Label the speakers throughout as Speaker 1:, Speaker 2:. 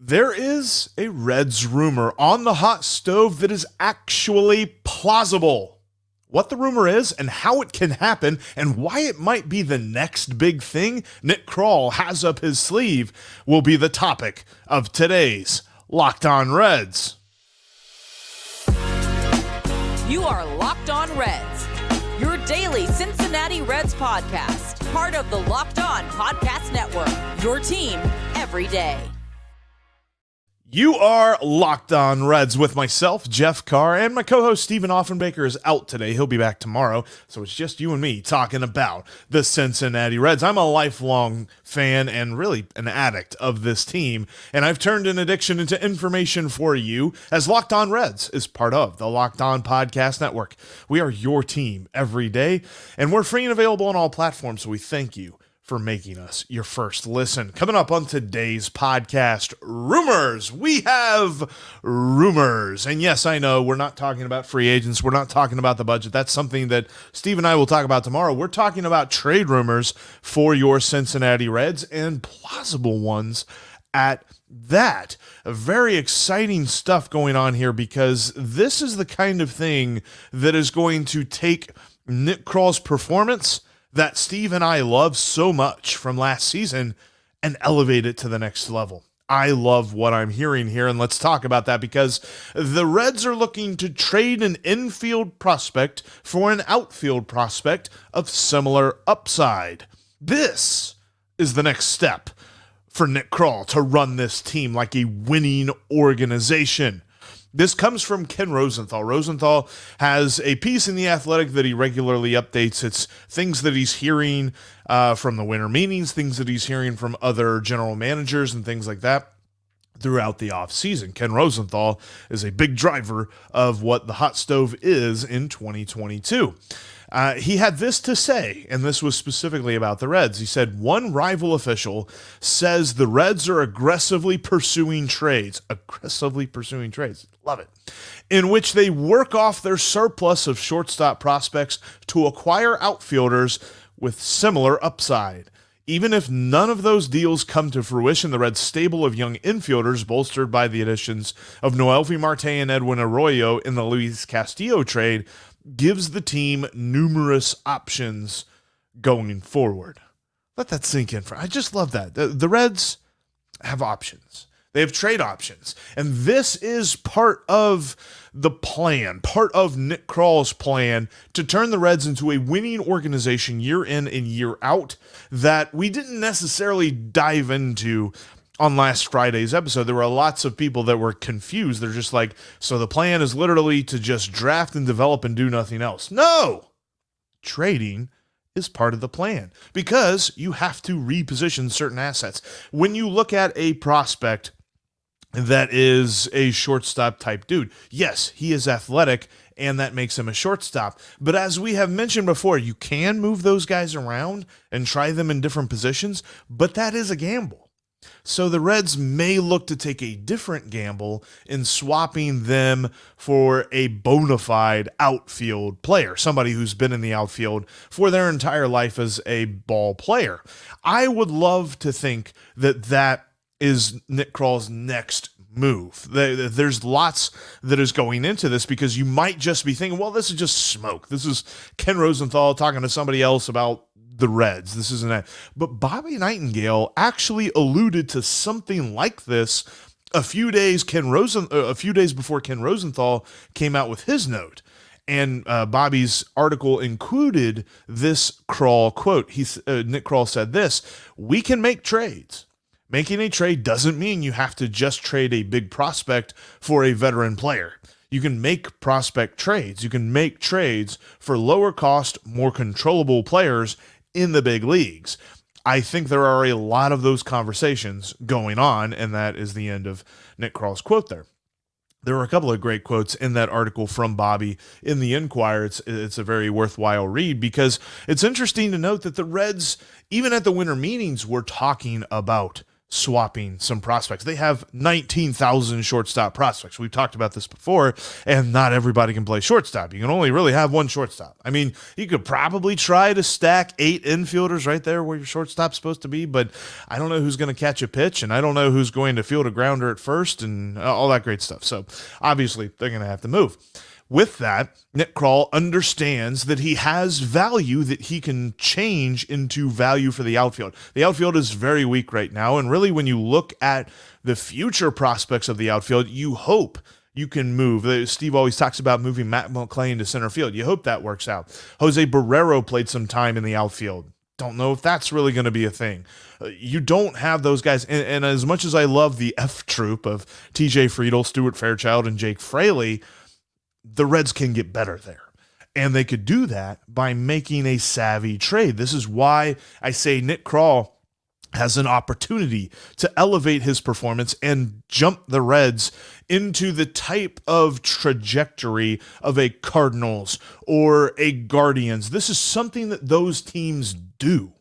Speaker 1: There is a Reds rumor on the hot stove that is actually plausible. What the rumor is and how it can happen and why it might be the next big thing Nick Krall has up his sleeve will be the topic of today's Locked On Reds.
Speaker 2: You are Locked On Reds, your daily Cincinnati Reds podcast, part of the Locked On Podcast Network, your team every day.
Speaker 1: You are Locked On Reds with myself, Jeff Carr, and my co-host Stephen Offenbaker is out today. He'll be back tomorrow, so it's just you and me talking about the Cincinnati Reds. I'm a lifelong fan and really an addict of this team, and I've turned an addiction into information for you as Locked On Reds is part of the Locked On Podcast Network. We are your team every day, and we're free and available on all platforms, so we thank you for making us your first listen. Coming up on today's podcast, rumors. We have rumors. And yes, I know we're not talking about free agents. We're not talking about the budget. That's something that Steve and I will talk about tomorrow. We're talking about trade rumors for your Cincinnati Reds and plausible ones at that. Very exciting stuff going on here because this is the kind of thing that is going to take Nick Krall's performance that Steve and I love so much from last season and elevate it to the next level. I love what I'm hearing here, and let's talk about that because the Reds are looking to trade an infield prospect for an outfield prospect of similar upside. This is the next step for Nick Krall to run this team like a winning organization. This comes from Ken Rosenthal. Rosenthal has a piece in The Athletic that he regularly updates. It's things that he's hearing from the winter meetings, things that he's hearing from other general managers and things like that throughout the offseason. Ken Rosenthal is a big driver of what the hot stove is in 2022. He had this to say, and this was specifically about the Reds. He said, one rival official says the Reds are aggressively pursuing trades. Love it. In which they work off their surplus of shortstop prospects to acquire outfielders with similar upside. Even if none of those deals come to fruition, the Reds' stable of young infielders, bolstered by the additions of Noelvi Marte and Edwin Arroyo in the Luis Castillo trade, gives the team numerous options going forward. Let that sink in. I just love that. The Reds have options. They have trade options. And this is part of the plan, part of Nick Krall's plan to turn the Reds into a winning organization year in and year out that we didn't necessarily dive into on last Friday's episode. There were lots of people that were confused. They're just like, so the plan is literally to just draft and develop and do nothing else. No! Trading is part of the plan because you have to reposition certain assets. When you look at a prospect that is a shortstop type dude, yes, he is athletic and that makes him a shortstop. But as we have mentioned before, you can move those guys around and try them in different positions, but that is a gamble. So the Reds may look to take a different gamble in swapping them for a bona fide outfield player, somebody who's been in the outfield for their entire life as a ball player. I would love to think that that is Nick Krall's next move. There's lots that is going into this because you might just be thinking, well, this is just smoke. This is Ken Rosenthal talking to somebody else about the Reds. This isn't that. But Bobby Nightingale actually alluded to something like this a few days before Ken Rosenthal came out with his note. And Bobby's article included this Krall quote. Nick Krall said this: "We can make trades. Making a trade doesn't mean you have to just trade a big prospect for a veteran player. You can make prospect trades. You can make trades for lower cost, more controllable players in the big leagues." I think there are a lot of those conversations going on, and that is the end of Nick Krall's quote there. There were a couple of great quotes in that article from Bobby in the Enquirer. It's a very worthwhile read because it's interesting to note that the Reds, even at the winter meetings, were talking about swapping some prospects. They have 19,000 shortstop prospects. We've talked about this before, and not everybody can play shortstop. You can only really have one shortstop. I mean, you could probably try to stack 8 infielders right there where your shortstop's supposed to be, but I don't know who's going to catch a pitch, and I don't know who's going to field a grounder at first, and all that great stuff. So obviously, they're going to have to move. With that, Nick Krall understands that he has value that he can change into value for the outfield. The outfield is very weak right now, and really when you look at the future prospects of the outfield, you hope you can move. Steve always talks about moving Matt McClain to center field. You hope that works out. Jose Barrero played some time in the outfield. Don't know if that's really going to be a thing. You don't have those guys. And as much as I love the F troop of TJ Friedel, Stuart Fairchild, and Jake Fraley, the Reds can get better there. And they could do that by making a savvy trade. This is why I say Nick Krall has an opportunity to elevate his performance and jump the Reds into the type of trajectory of a Cardinals or a Guardians. This is something that those teams do.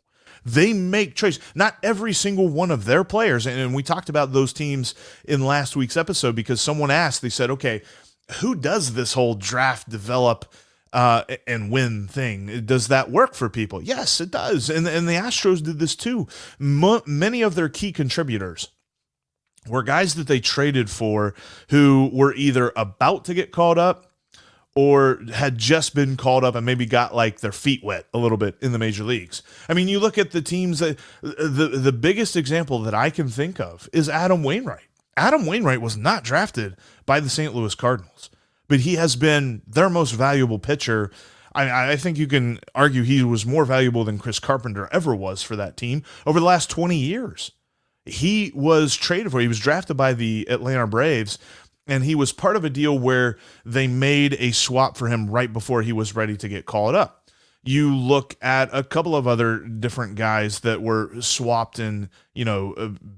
Speaker 1: They make trades. Not every single one of their players, and we talked about those teams in last week's episode because someone asked, they said, okay, who does this whole draft, develop, and win thing? Does that work for people? Yes, it does. And the Astros did this too. Many of their key contributors were guys that they traded for who were either about to get called up or had just been called up and maybe got like their feet wet a little bit in the major leagues. I mean, you look at the teams that the biggest example that I can think of is Adam Wainwright. Adam Wainwright was not drafted by the St. Louis Cardinals, but he has been their most valuable pitcher. I think you can argue he was more valuable than Chris Carpenter ever was for that team over the last 20 years. He was traded for, he was drafted by the Atlanta Braves, and he was part of a deal where they made a swap for him right before he was ready to get called up. You look at a couple of other different guys that were swapped in,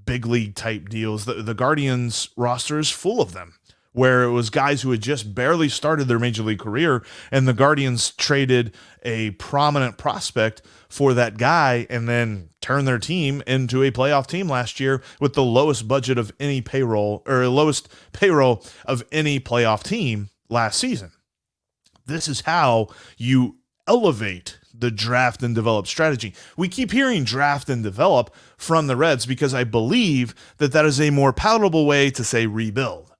Speaker 1: big league type deals. The Guardians roster is full of them, where it was guys who had just barely started their major league career, and the Guardians traded a prominent prospect for that guy and then turned their team into a playoff team last year with the lowest budget of any payroll, or lowest payroll of any playoff team last season. This is how you elevate the draft and develop strategy. We keep hearing draft and develop from the Reds because I believe that is a more palatable way to say rebuild.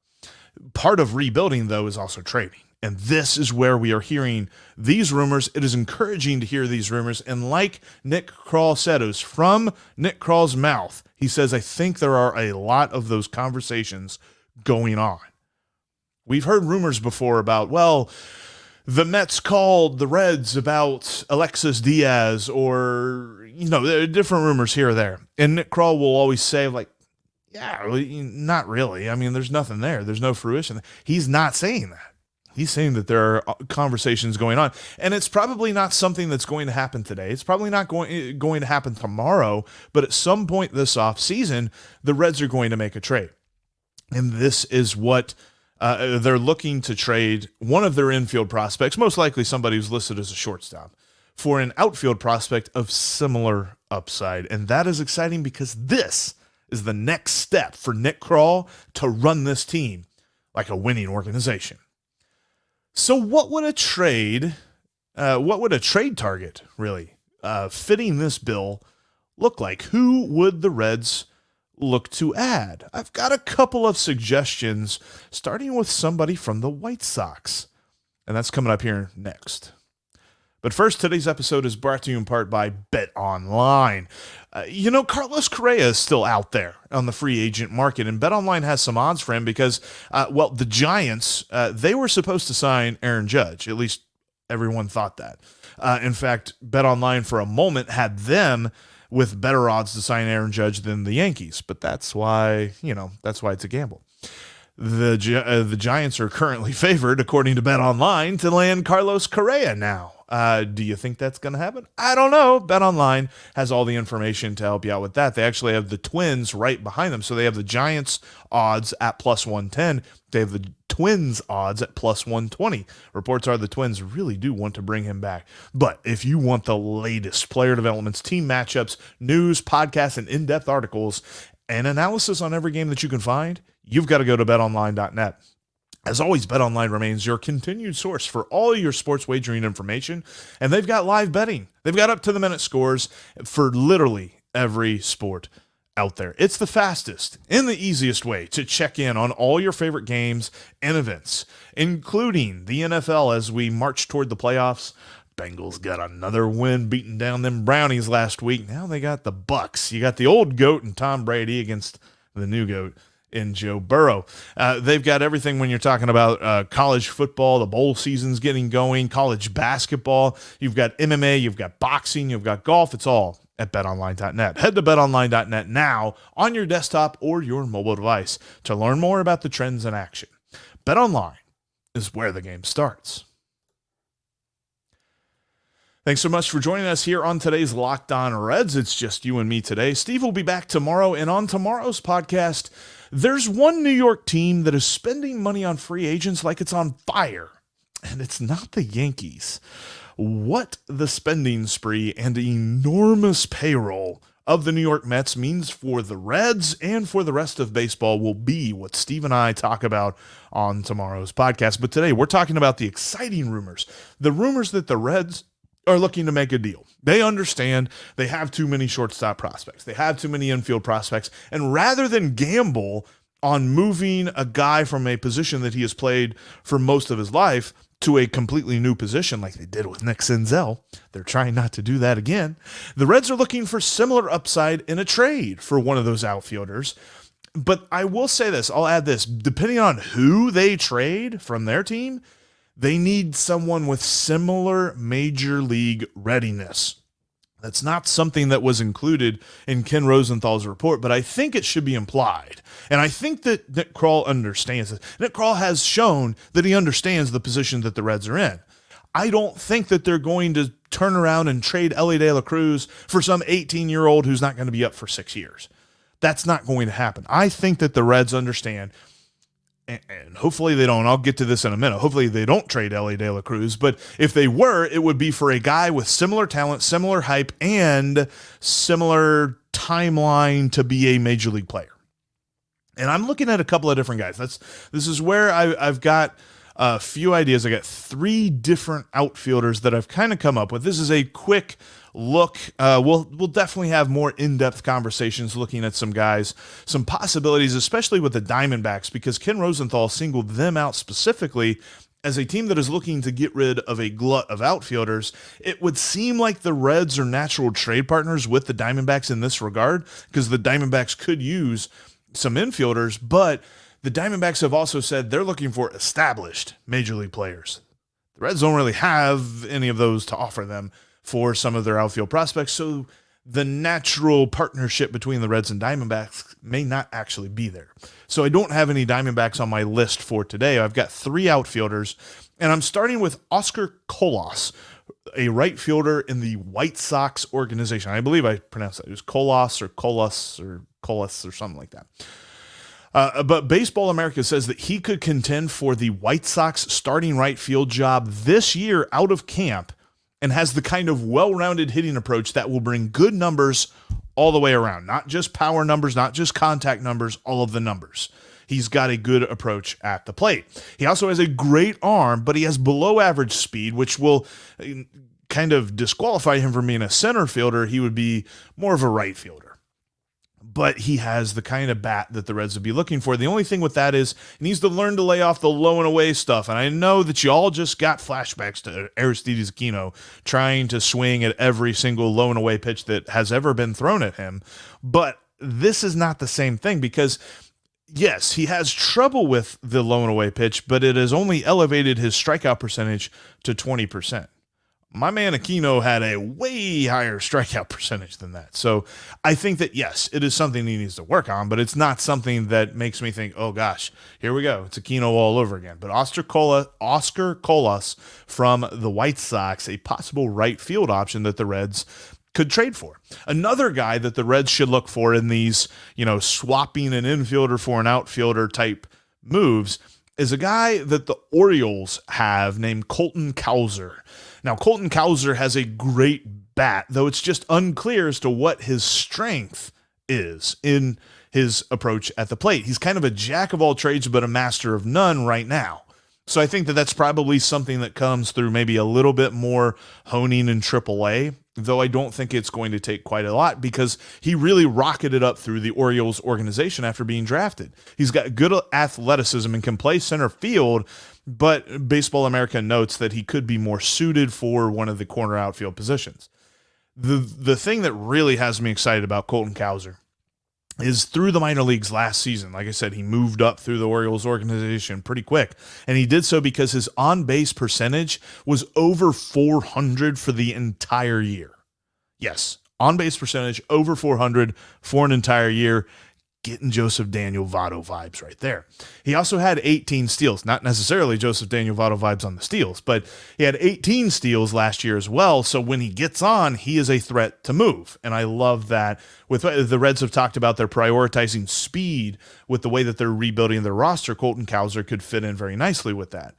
Speaker 1: Part of rebuilding, though, is also trading. And this is where we are hearing these rumors. It is encouraging to hear these rumors. And like Nick Krall said, it was from Nick Krall's mouth. He says, I think there are a lot of those conversations going on. We've heard rumors before about, the Mets called the Reds about Alexis Diaz, or, there are different rumors here or there. And Nick Krall will always say, not really. I mean, there's nothing there. There's no fruition. He's not saying that. He's saying that there are conversations going on. And it's probably not something that's going to happen today. It's probably not going to happen tomorrow. But at some point this offseason, the Reds are going to make a trade. And this is what they're looking to trade one of their infield prospects, most likely somebody who's listed as a shortstop, for an outfield prospect of similar upside. And that is exciting because this is the next step for Nick Krall to run this team like a winning organization. So what would a trade target really fitting this bill look like? Who would the Reds look to add? I've got a couple of suggestions, starting with somebody from the White Sox, and that's coming up here next. But first, today's episode is brought to you in part by BetOnline. Carlos Correa is still out there on the free agent market, and BetOnline has some odds for him because, the Giants, they were supposed to sign Aaron Judge. At least everyone thought that. In fact, BetOnline for a moment had them with better odds to sign Aaron Judge than the Yankees, but that's why it's a gamble. The Giants are currently favored, according to BetOnline, to land Carlos Correa now. Do you think that's going to happen? I don't know. BetOnline has all the information to help you out with that. They actually have the Twins right behind them. So they have the Giants odds at plus 110. They have the Twins odds at plus 120. Reports are the Twins really do want to bring him back. But if you want the latest player developments, team matchups, news, podcasts, and in-depth articles, and analysis on every game that you can find, you've got to go to betonline.net. As always, BetOnline remains your continued source for all your sports wagering information, and they've got live betting. They've got up-to-the-minute scores for literally every sport out there. It's the fastest and the easiest way to check in on all your favorite games and events, including the NFL as we march toward the playoffs. Bengals got another win beating down them Brownies last week. Now they got the Bucks. You got the old GOAT and Tom Brady against the new GOAT in Joe Burrow. They've got everything when you're talking about college football, the bowl season's getting going, college basketball. You've got MMA, you've got boxing, you've got golf. It's all at betonline.net. Head to betonline.net now on your desktop or your mobile device to learn more about the trends in action. BetOnline is where the game starts. Thanks so much for joining us here on today's Locked On Reds. It's just you and me today. Steve will be back tomorrow, and on tomorrow's podcast, there's one New York team that is spending money on free agents like it's on fire, and it's not the Yankees. What the spending spree and enormous payroll of the New York Mets means for the Reds and for the rest of baseball will be what Steve and I talk about on tomorrow's podcast. But today, we're talking about the exciting rumors, the rumors that the Reds are looking to make a deal. They understand they have too many shortstop prospects. They have too many infield prospects. And rather than gamble on moving a guy from a position that he has played for most of his life to a completely new position like they did with Nick Senzel, they're trying not to do that again. The Reds are looking for similar upside in a trade for one of those outfielders. But I will say this, I'll add this, depending on who they trade from their team, they need someone with similar major league readiness. That's not something that was included in Ken Rosenthal's report, but I think it should be implied. And I think that Nick Krall understands it. Nick Krall has shown that he understands the position that the Reds are in. I don't think that they're going to turn around and trade Ellie De La Cruz for some 18-year-old who's not going to be up for 6 years. That's not going to happen. I think that the Reds understand, and hopefully they don't. I'll get to this in a minute. Hopefully they don't trade Ellie De La Cruz, but if they were, it would be for a guy with similar talent, similar hype, and similar timeline to be a major league player. And I'm looking at a couple of different guys. This is where I've got a few ideas. I got 3 different outfielders that I've kind of come up with. This is a quick look. We'll definitely have more in-depth conversations looking at some guys, some possibilities, especially with the Diamondbacks, because Ken Rosenthal singled them out specifically as a team that is looking to get rid of a glut of outfielders. It would seem like the Reds are natural trade partners with the Diamondbacks in this regard, because the Diamondbacks could use some infielders, but the Diamondbacks have also said they're looking for established major league players. The Reds don't really have any of those to offer them for some of their outfield prospects, so the natural partnership between the Reds and Diamondbacks may not actually be there. So I don't have any Diamondbacks on my list for today. I've got 3 outfielders, and I'm starting with Oscar Colas, a right fielder in the White Sox organization. I believe I pronounced that. It was Colas or something like that. But Baseball America says that he could contend for the White Sox starting right field job this year out of camp, and has the kind of well-rounded hitting approach that will bring good numbers all the way around. Not just power numbers, not just contact numbers, all of the numbers. He's got a good approach at the plate. He also has a great arm, but he has below average speed, which will kind of disqualify him from being a center fielder. He would be more of a right fielder. But he has the kind of bat that the Reds would be looking for. The only thing with that is he needs to learn to lay off the low and away stuff. And I know that you all just got flashbacks to Aristides Aquino trying to swing at every single low and away pitch that has ever been thrown at him. But this is not the same thing, because yes, he has trouble with the low and away pitch, but it has only elevated his strikeout percentage to 20%. My man Aquino had a way higher strikeout percentage than that. So I think that, yes, it is something he needs to work on, but it's not something that makes me think, oh gosh, here we go. It's Aquino all over again. But Oscar Colas from the White Sox, a possible right field option that the Reds could trade for. Another guy that the Reds should look for in these, swapping an infielder for an outfielder type moves is a guy that the Orioles have named Colton Cowser. Now, Colton Cowser has a great bat, though it's just unclear as to what his strength is in his approach at the plate. He's kind of a jack of all trades, but a master of none right now. So I think that that's probably something that comes through maybe a little bit more honing in AAA, though I don't think it's going to take quite a lot because he really rocketed up through the Orioles organization after being drafted. He's got good athleticism and can play center field, but Baseball America notes that he could be more suited for one of the corner outfield positions. The thing that really has me excited about Colton Cowser is through the minor leagues last season. Like I said, he moved up through the Orioles organization pretty quick, and he did so because his on-base percentage was over 400 for the entire year. Yes, on-base percentage over 400 for an entire year. Getting Joseph Daniel Votto vibes right there. He also had 18 steals, not necessarily Joseph Daniel Votto vibes on the steals, but he had 18 steals last year as well. So when he gets on, he is a threat to move. And I love that. With the Reds have talked about their prioritizing speed with the way that they're rebuilding their roster. Colton Cowser could fit in very nicely with that.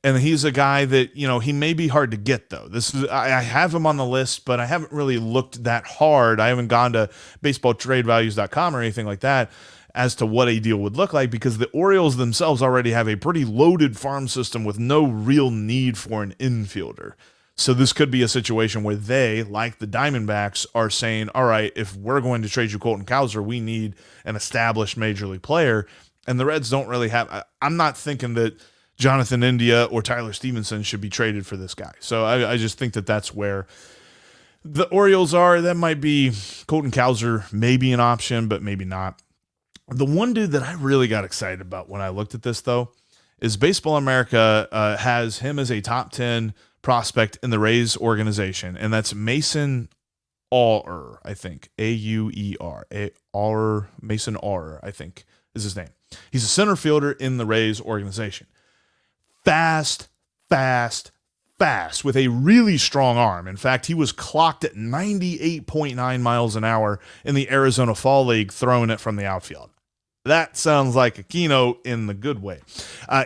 Speaker 1: And he's a guy that, you know, he may be hard to get, though. I have him on the list, but I haven't really looked that hard. I haven't gone to baseballtradevalues.com or anything like that as to what a deal would look like, because the Orioles themselves already have a pretty loaded farm system with no real need for an infielder. So this could be a situation where they, like the Diamondbacks, are saying, all right, if we're going to trade you Colton Cowser, we need an established major league player. And the Reds don't really have, I'm not thinking that Jonathan India or Tyler Stevenson should be traded for this guy. So I just think that that's where the Orioles are. That might be Colton Cowser, maybe an option, but maybe not. The one dude that I really got excited about when I looked at this, though, is Baseball America has him as a top 10 prospect in the Rays organization, and that's Mason Auer, I think. Auer. Auer, Mason Auer, I think is his name. He's a center fielder in the Rays organization. Fast with a really strong arm. In fact, he was clocked at 98.9 miles an hour in the Arizona Fall League throwing it from the outfield. That sounds like a keynote in the good way.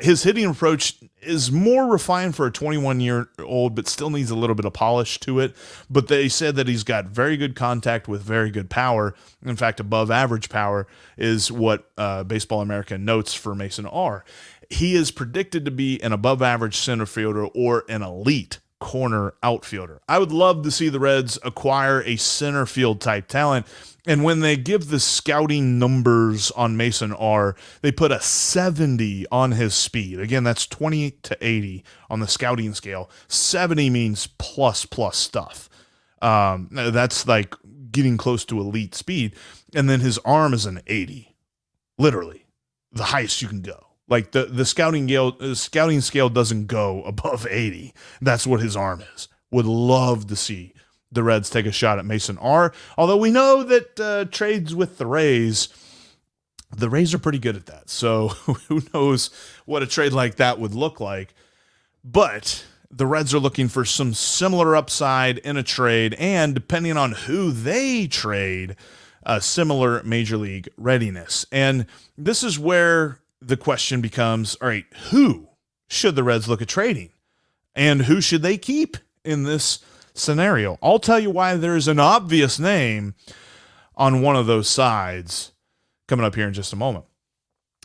Speaker 1: His hitting approach is more refined for a 21-year-old, but still needs a little bit of polish to it. But they said that he's got very good contact with very good power. In fact, above average power is what Baseball America notes for Mason Auer. He is predicted to be an above average center fielder or an elite corner outfielder. I would love to see the Reds acquire a center field type talent. And when they give the scouting numbers on Mason Auer, they put a 70 on his speed. Again, that's 20 to 80 on the scouting scale. 70 means plus stuff. That's like getting close to elite speed. And then his arm is an 80, literally the highest you can go. Like the scouting scale doesn't go above 80. That's what his arm is. Would love to see the Reds take a shot at Mason Auer. Although we know that trades with the Rays are pretty good at that. So who knows what a trade like that would look like. But the Reds are looking for some similar upside in a trade, and depending on who they trade, a similar major league readiness. And this is where the question becomes, all right, who should the Reds look at trading? And who should they keep in this scenario? I'll tell you why there's an obvious name on one of those sides coming up here in just a moment.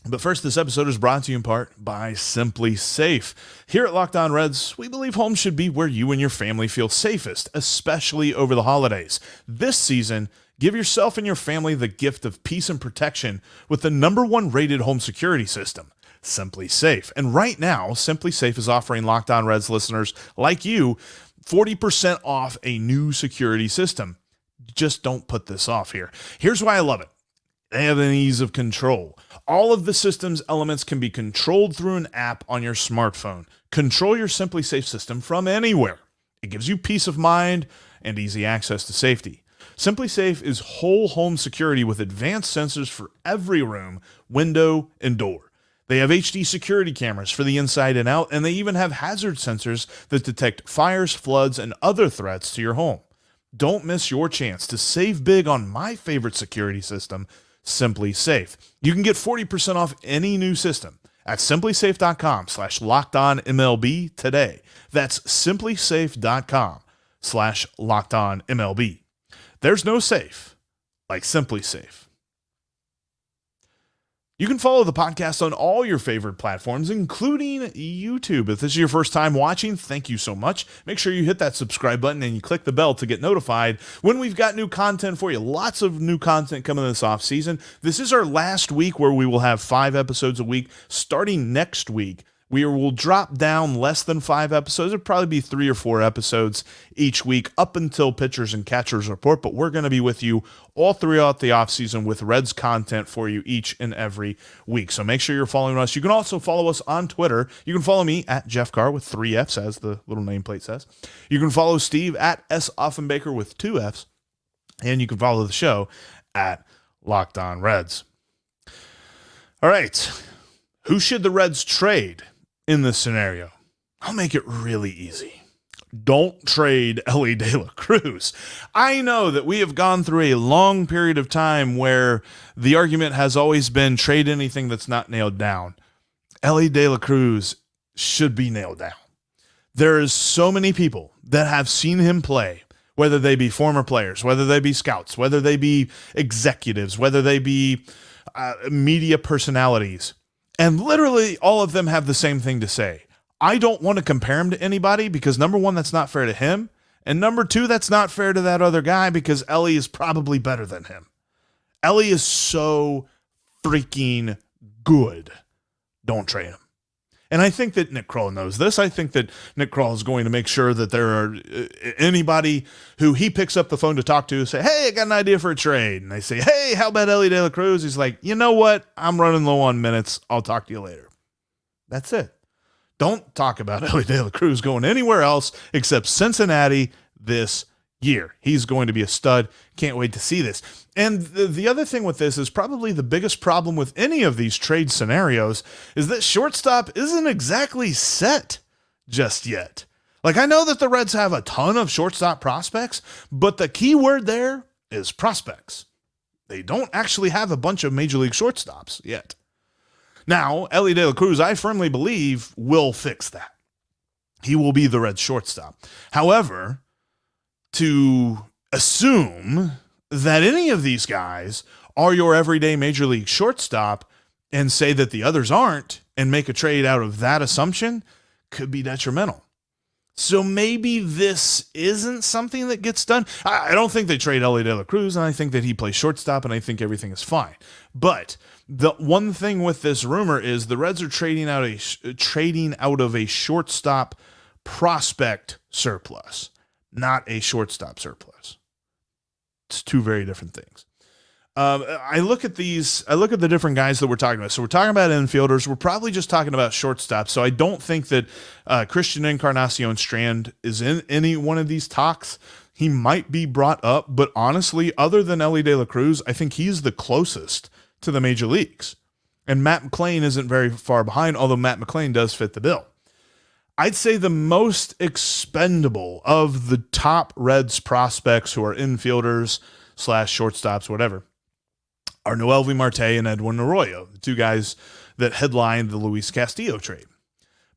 Speaker 1: But first, this episode is brought to you in part by SimpliSafe. Here at Locked On Reds, we believe home should be where you and your family feel safest, especially over the holidays. This season, give yourself and your family the gift of peace and protection with the #1 rated home security system, SimpliSafe. And right now, SimpliSafe is offering Locked On Reds listeners like you 40% off a new security system. Just don't put this off here. Here's why I love it. They have an ease of control. All of the system's elements can be controlled through an app on your smartphone. Control your SimpliSafe system from anywhere. It gives you peace of mind and easy access to safety. SimpliSafe is whole home security with advanced sensors for every room, window, and door. They have HD security cameras for the inside and out, and they even have hazard sensors that detect fires, floods, and other threats to your home. Don't miss your chance to save big on my favorite security system, SimpliSafe. You can get 40% off any new system at simplisafe.com/lockedonmlb today. That's simplisafe.com/lockedonmlb. There's no safe like SimpliSafe. You can follow the podcast on all your favorite platforms, including YouTube. If this is your first time watching, thank you so much. Make sure you hit that subscribe button and you click the bell to get notified when we've got new content for you. Lots of new content coming this off season. This is our last week where we will have 5 episodes a week. Starting next week, we will drop down less than 5 episodes. It'll probably be 3 or 4 episodes each week up until pitchers and catchers report, but we're going to be with you all throughout the offseason with Reds content for you each and every week. So make sure you're following us. You can also follow us on Twitter. You can follow me at Jeff Carr with 3 Fs, as the little nameplate says. You can follow Steve at S. Offenbaker with 2 Fs. And you can follow the show at Locked On Reds. All right. Who should the Reds trade in this scenario? I'll make it really easy. Don't trade Ellie De La Cruz. I know that we have gone through a long period of time where the argument has always been trade anything that's not nailed down. Ellie De La Cruz should be nailed down. There is so many people that have seen him play, whether they be former players, whether they be scouts, whether they be executives, whether they be media personalities. And literally all of them have the same thing to say. I don't want to compare him to anybody because, number one, that's not fair to him. And number two, that's not fair to that other guy because Ellie is probably better than him. Ellie is so freaking good. Don't trade him. And I think that Nick Krall knows this. I think that Nick Krall is going to make sure that there are anybody who he picks up the phone to talk to say, hey, I got an idea for a trade. And they say, hey, how about Ellie De La Cruz? He's like, you know what? I'm running low on minutes. I'll talk to you later. That's it. Don't talk about Ellie De La Cruz going anywhere else except Cincinnati this year. He's going to be a stud. Can't wait to see this. And the other thing with this is probably the biggest problem with any of these trade scenarios is that shortstop isn't exactly set just yet. Like, I know that the Reds have a ton of shortstop prospects, but the key word there is prospects. They don't actually have a bunch of major league shortstops yet. Now, Ellie De La Cruz, I firmly believe, will fix that. He will be the Reds shortstop. However, to assume that any of these guys are your everyday major league shortstop and say that the others aren't and make a trade out of that assumption could be detrimental. So maybe this isn't something that gets done. I don't think they trade Ellie De La Cruz, and I think that he plays shortstop, and I think everything is fine. But the one thing with this rumor is the Reds are trading out of a shortstop prospect surplus, not a shortstop surplus. It's 2 very different things. I look at the different guys that we're talking about. So we're talking about infielders. We're probably just talking about shortstop. So I don't think that Christian Encarnacion Strand is in any one of these talks. He might be brought up, but honestly, other than Ellie De La Cruz, I think he's the closest to the major leagues. And Matt McLain isn't very far behind, although Matt McLain does fit the bill. I'd say the most expendable of the top Reds prospects who are infielders / shortstops, whatever, are Noelvi Marte and Edwin Arroyo, the 2 guys that headlined the Luis Castillo trade.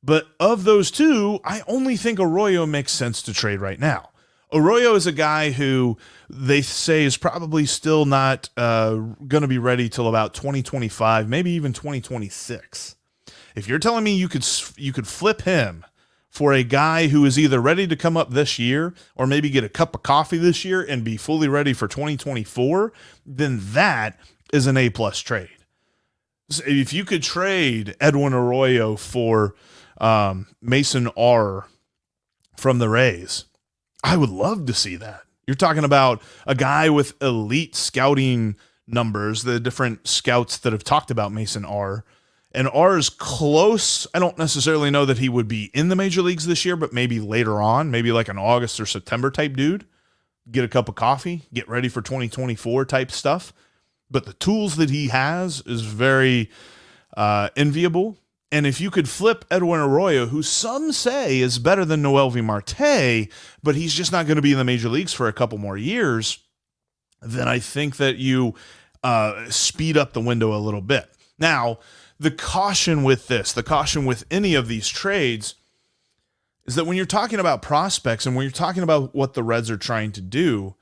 Speaker 1: But of those 2, I only think Arroyo makes sense to trade right now. Arroyo is a guy who they say is probably still not going to be ready till about 2025, maybe even 2026. If you're telling me you could flip him for a guy who is either ready to come up this year or maybe get a cup of coffee this year and be fully ready for 2024, then that is an A-plus trade. So if you could trade Edwin Arroyo for Mason Auer from the Rays, I would love to see that. You're talking about a guy with elite scouting numbers, the different scouts that have talked about Mason Auer. And Auer is close. I don't necessarily know that he would be in the major leagues this year, but maybe later on, maybe like an August or September type dude. Get a cup of coffee, get ready for 2024 type stuff. But the tools that he has is very enviable. And if you could flip Edwin Arroyo, who some say is better than Noelvi Marte, but he's just not going to be in the major leagues for a couple more years, then I think that you speed up the window a little bit. Now, the caution with this, the caution with any of these trades, is that when you're talking about prospects and when you're talking about what the Reds are trying to do,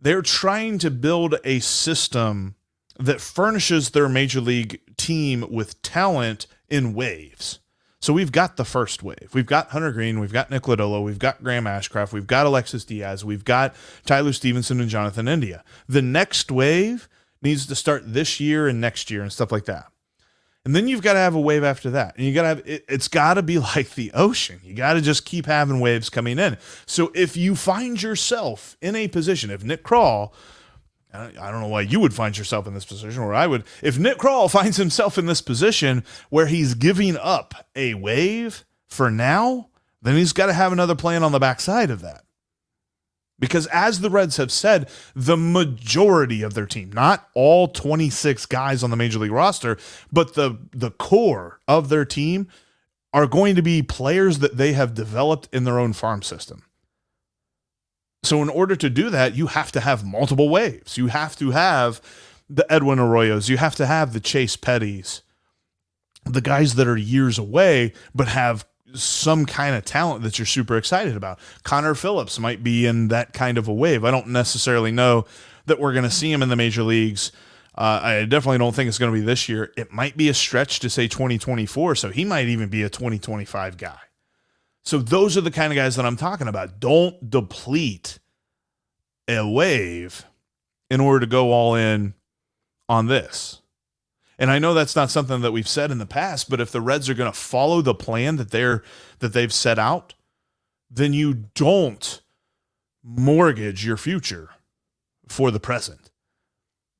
Speaker 1: they're trying to build a system that furnishes their major league team with talent in waves. So we've got the first wave. We've got Hunter Green. We've got Nick Lodolo. We've got Graham Ashcraft. We've got Alexis Diaz. We've got Tyler Stevenson and Jonathan India. The next wave needs to start this year and next year and stuff like that. And then you've got to have a wave after that. And you got to have, it's got to be like the ocean. You got to just keep having waves coming in. So if you find yourself in a position, if Nick Krall, I don't know why you would find yourself in this position, or I would. If Nick Krall finds himself in this position where he's giving up a wave for now, then he's got to have another plan on the backside of that. Because as the Reds have said, the majority of their team, not all 26 guys on the major league roster, but the core of their team are going to be players that they have developed in their own farm system. So in order to do that, you have to have multiple waves. You have to have the Edwin Arroyos. You have to have the Chase Pettys, the guys that are years away, but have some kind of talent that you're super excited about. Connor Phillips might be in that kind of a wave. I don't necessarily know that we're going to see him in the major leagues. I definitely don't think it's going to be this year. It might be a stretch to say 2024, so he might even be a 2025 guy. So those are the kind of guys that I'm talking about. Don't deplete a wave in order to go all in on this. And I know that's not something that we've said in the past, but if the Reds are going to follow the plan that they've set out, then you don't mortgage your future for the present.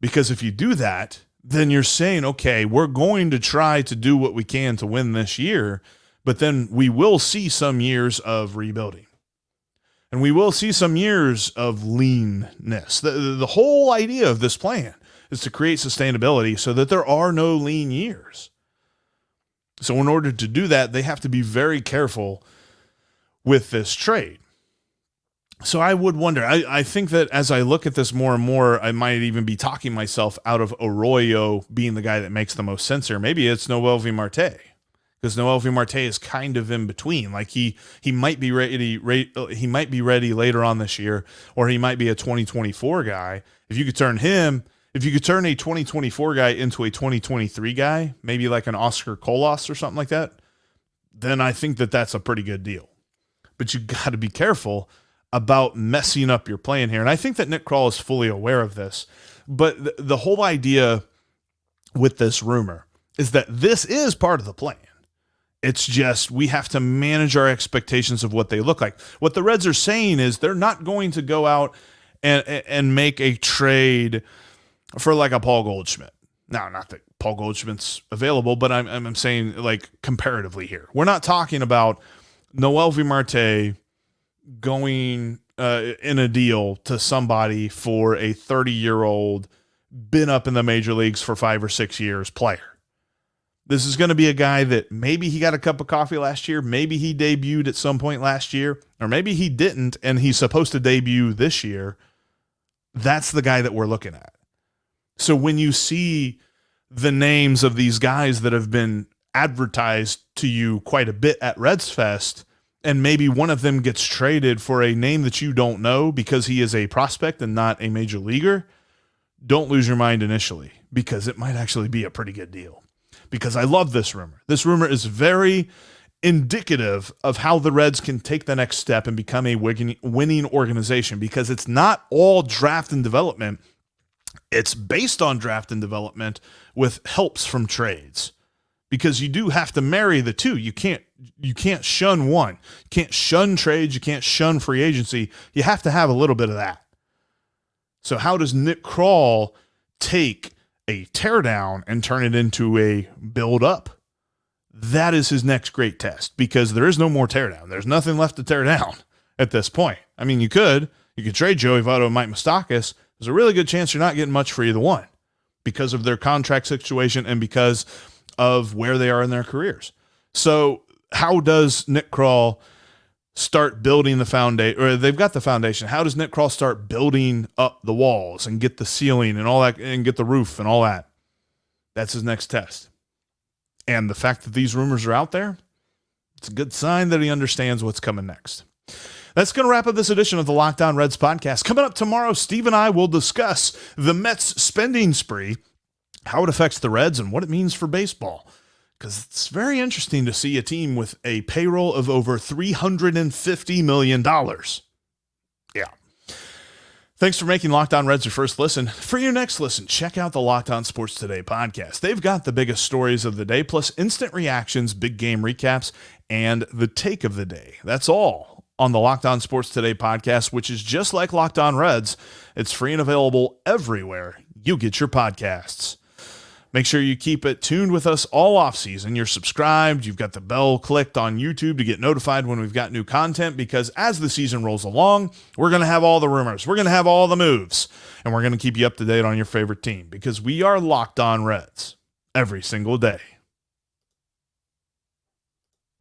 Speaker 1: Because if you do that, then you're saying, okay, we're going to try to do what we can to win this year, but then we will see some years of rebuilding. And we will see some years of leanness. The whole idea of this plan is to create sustainability so that there are no lean years. So in order to do that, they have to be very careful with this trade. So I would wonder, I think that as I look at this more and more, I might even be talking myself out of Arroyo being the guy that makes the most sense here. Maybe it's Noelvi Marte, because Noelvi Marte is kind of in between. Like he might be ready, he might be ready later on this year, or he might be a 2024 guy. If you could turn a 2024 guy into a 2023 guy, maybe like an Oscar Colas or something like that, then I think that that's a pretty good deal. But you got to be careful about messing up your plan here. And I think that Nick Krall is fully aware of this. But the whole idea with this rumor is that this is part of the plan. It's just we have to manage our expectations of what they look like. What the Reds are saying is they're not going to go out and make a trade for like a Paul Goldschmidt. Now, not that Paul Goldschmidt's available, but I'm saying like comparatively here. We're not talking about Noelvi Marte going in a deal to somebody for a 30-year-old, been up in the major leagues for 5 or 6 years player. This is going to be a guy that maybe he got a cup of coffee last year, maybe he debuted at some point last year, or maybe he didn't and he's supposed to debut this year. That's the guy that we're looking at. So when you see the names of these guys that have been advertised to you quite a bit at Reds Fest, and maybe one of them gets traded for a name that you don't know because he is a prospect and not a major leaguer, don't lose your mind initially, because it might actually be a pretty good deal. Because I love this rumor. This rumor is very indicative of how the Reds can take the next step and become a winning organization, because it's not all draft and development. It's based on draft and development with helps from trades, because you do have to marry the two. You can't shun one. You can't shun trades. You can't shun free agency. You have to have a little bit of that. So how does Nick Krall take a teardown and turn it into a build up? That is his next great test, because there is no more teardown. There's nothing left to tear down at this point. I mean, you could trade Joey Votto and Mike Moustakas. There's a really good chance you're not getting much for either one because of their contract situation and because of where they are in their careers. So how does Nick Krall start building the foundation, or they've got the foundation? How does Nick Krall start building up the walls and get the ceiling and all that and get the roof and all that? That's his next test. And the fact that these rumors are out there, it's a good sign that he understands what's coming next. That's going to wrap up this edition of the Lockdown Reds podcast. Coming up tomorrow, Steve and I will discuss the Mets spending spree how it affects the Reds, and what it means for baseball. Because it's very interesting to see a team with a payroll of over $350 million. Yeah. Thanks for making Locked On Reds your first listen. For your next listen, check out the Locked On Sports Today podcast. They've got the biggest stories of the day, plus instant reactions, big game recaps, and the take of the day. That's all on the Locked On Sports Today podcast, which is just like Locked On Reds. It's free and available everywhere you get your podcasts. Make sure you keep it tuned with us all offseason. You're subscribed. You've got the bell clicked on YouTube to get notified when we've got new content, because as the season rolls along, we're going to have all the rumors. We're going to have all the moves, and we're going to keep you up to date on your favorite team, because we are Locked On Reds every single day.